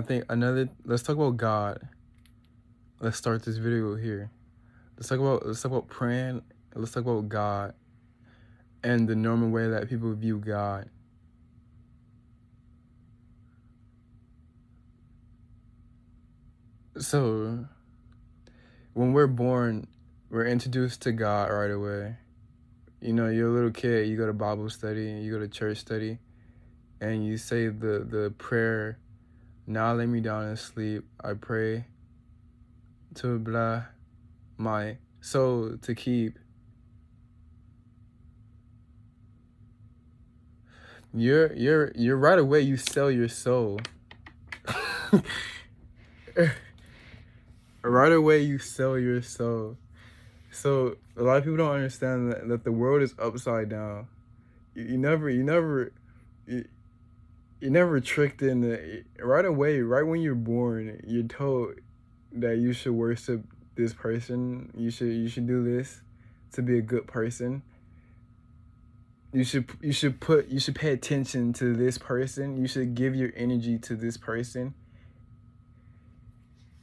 I think let's talk about God. Let's start this video here. Let's talk about praying. Let's talk about God and the normal way that people view God. So when we're born, we're introduced to God right away. You know, you're a little kid, you go to Bible study, you go to church study, and you say the prayer, now lay me down and sleep. I pray to blah my soul to keep. You're right away you sell your soul. Right away you sell your soul. So a lot of people don't understand that the world is upside down. You never tricked into right away, right when you're born, you're told that you should worship this person. You should do this to be a good person. You should pay attention to this person. You should give your energy to this person.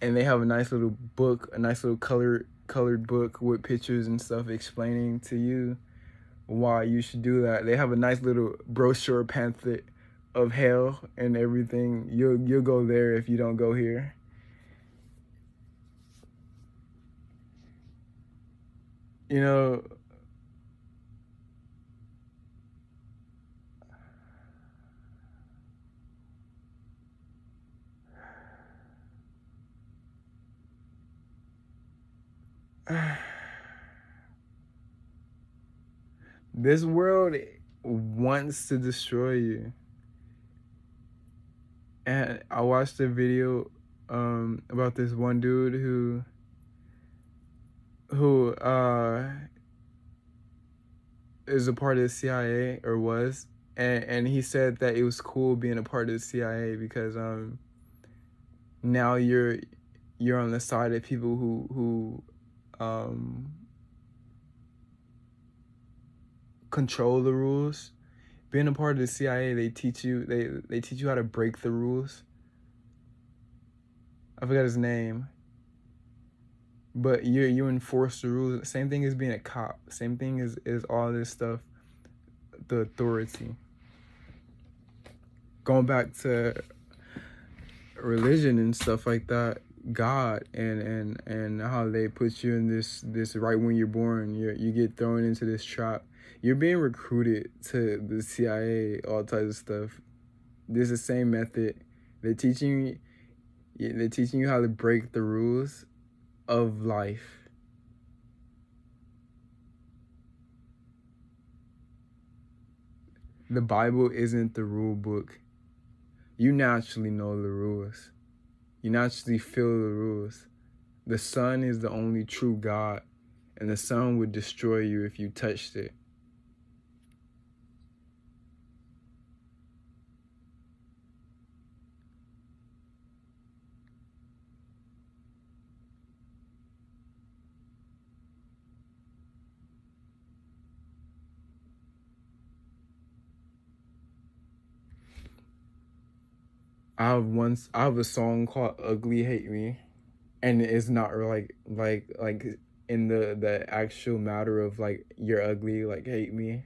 And they have a nice little book, a nice little colored book with pictures and stuff explaining to you why you should do that. They have a nice little brochure pamphlet of hell and everything. You'll go there if you don't go here. You know, this world wants to destroy you. And I watched a video about this one dude who is a part of the CIA or was, and he said that it was cool being a part of the CIA because now you're on the side of people who control the rules. Being a part of the CIA, they teach you how to break the rules. I forgot his name. But you enforce the rules. Same thing as being a cop. Same thing as all this stuff. The authority. Going back to religion and stuff like that, God and how they put you in this right when you're born, you get thrown into this trap. You're being recruited to the CIA, all types of stuff. This is the same method. They're teaching you how to break the rules of life. The Bible isn't the rule book. You naturally know the rules. You naturally feel the rules. The sun is the only true God, and the sun would destroy you if you touched it. I have a song called "Ugly Hate Me," and it's not like in the actual matter of like you're ugly, like hate me.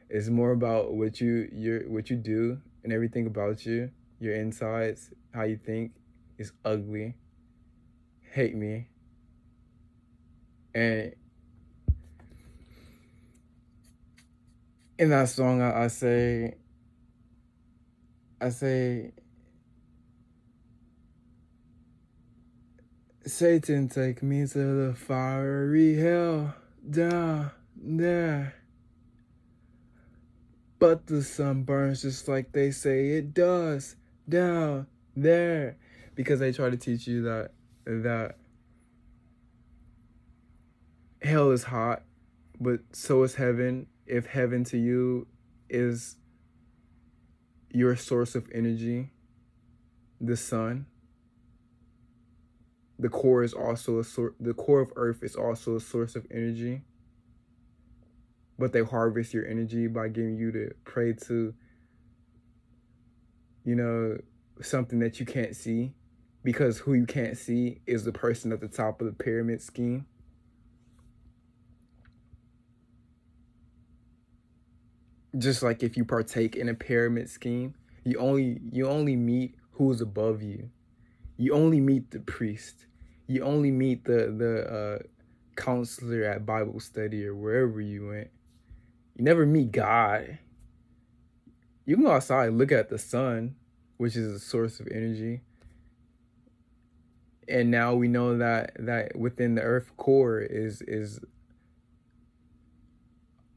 It's more about what you do and everything about you, your insides, how you think is ugly. Hate me. And in that song I say Satan, take me to the fiery hell down there. But the sun burns just like they say it does down there. Because they try to teach you that hell is hot, but so is heaven. If heaven to you is your source of energy, the sun, the core is also the core of Earth is also a source of energy. But they harvest your energy by getting you to pray to, you know, something that you can't see, because who you can't see is the person at the top of the pyramid scheme. Just like if you partake in a pyramid scheme, you only meet who's above you. You only meet the priest. You only meet the counselor at Bible study or wherever you went. You never meet God. You can go outside and look at the sun, which is a source of energy. And now we know that within the earth core is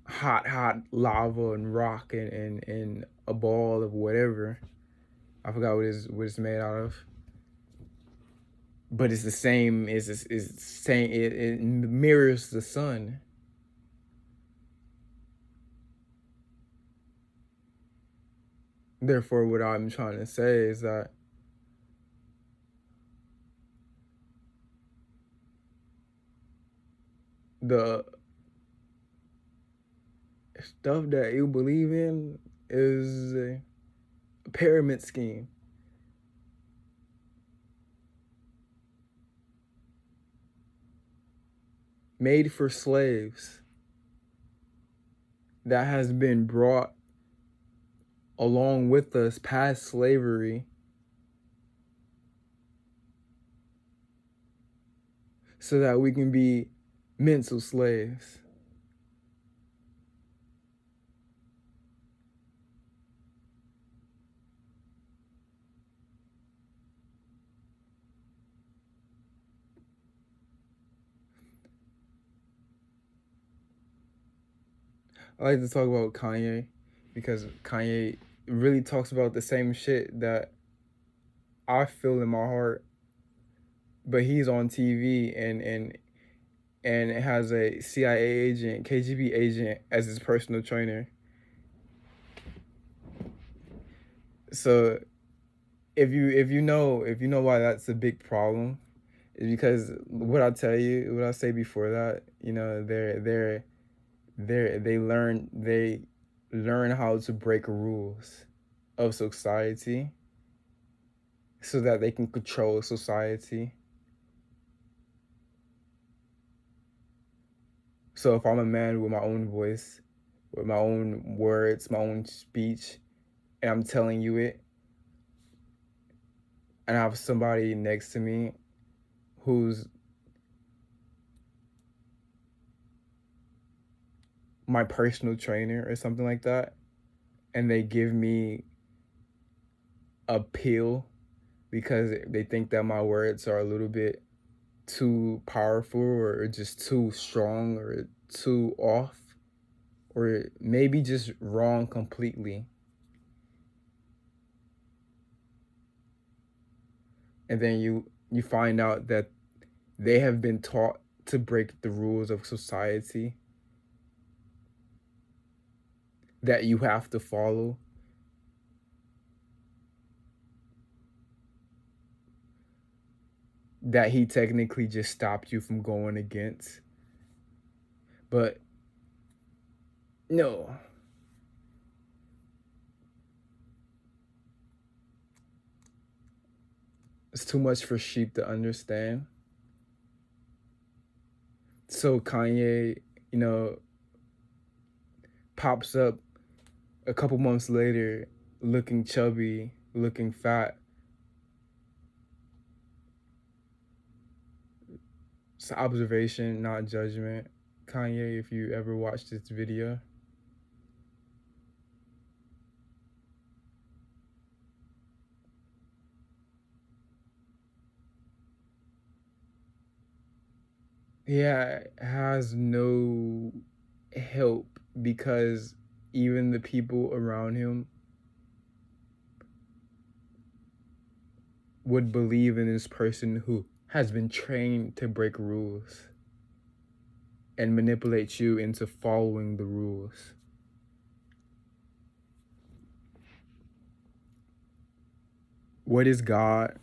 hot lava and rock and a ball of whatever. I forgot what it's made out of. But it's the same. It's saying it mirrors the sun. Therefore, what I'm trying to say is that the stuff that you believe in is a pyramid scheme. Made for slaves that has been brought along with us past slavery so that we can be mental slaves. I like to talk about Kanye because Kanye really talks about the same shit that I feel in my heart, but he's on TV and has a CIA agent, KGB agent as his personal trainer. So if you know why that's a big problem, is because what I say before that, they learn how to break rules of society so that they can control society. So if I'm a man with my own voice, with my own words, my own speech, and I'm telling you it, and I have somebody next to me who's my personal trainer or something like that, and they give me a pill because they think that my words are a little bit too powerful or just too strong or too off or maybe just wrong completely. And then you find out that they have been taught to break the rules of society that you have to follow. That he technically just stopped you from going against. But no. It's too much for sheep to understand. So Kanye, you know, pops up a couple months later looking chubby, looking fat. It's observation, not judgment. Kanye, if you ever watched this video. Yeah, has no help because even the people around him would believe in this person who has been trained to break rules and manipulate you into following the rules. What is God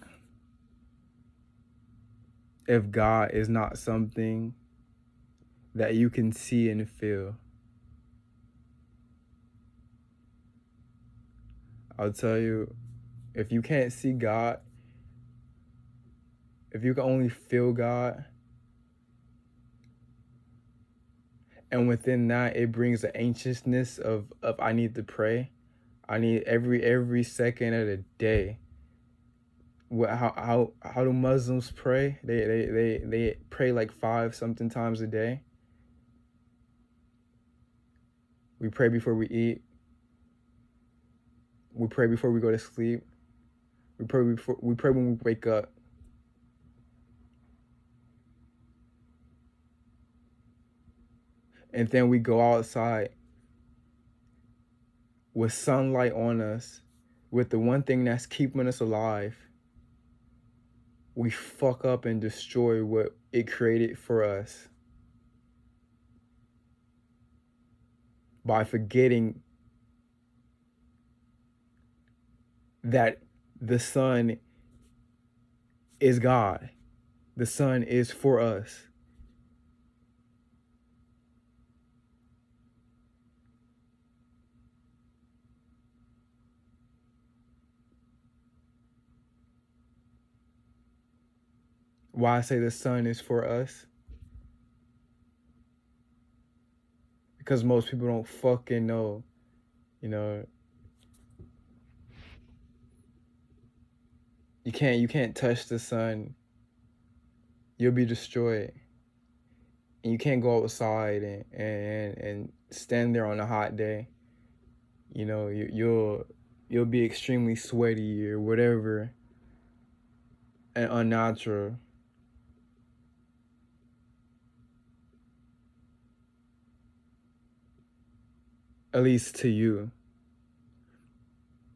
if God is not something that you can see and feel? I'll tell you, If you can't see God, if you can only feel God, and within that it brings the anxiousness of I need to pray. I need every second of the day. How do Muslims pray? They pray like 5 something times a day. We pray before we eat. We pray before we go to sleep. We pray when we wake up. And then we go outside with sunlight on us, with the one thing that's keeping us alive. We fuck up and destroy what it created for us by forgetting that the sun is God. The sun is for us. Why I say the sun is for us? Because most people don't fucking know, you know. You can't touch the sun. You'll be destroyed. And you can't go outside and stand there on a hot day. You know, you'll be extremely sweaty or whatever and unnatural. At least to you.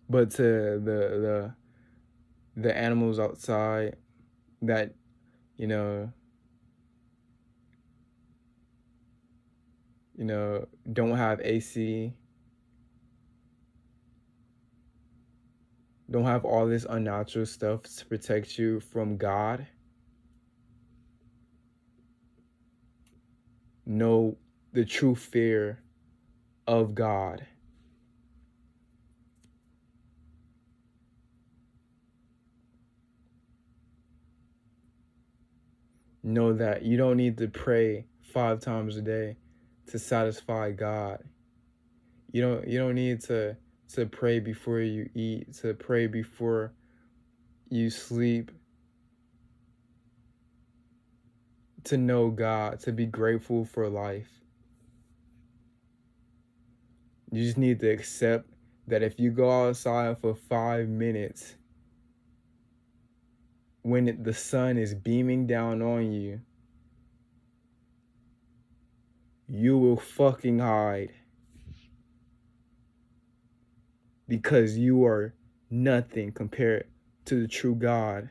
But to the animals outside that, you know, don't have AC, don't have all this unnatural stuff to protect you from God. Know the true fear of God. Know that you don't need to pray 5 times a day to satisfy God. You don't need to pray before you eat, to pray before you sleep, to know God, to be grateful for life. You just need to accept that if you go outside for 5 minutes when the sun is beaming down on you, you will fucking hide. Because you are nothing compared to the true God.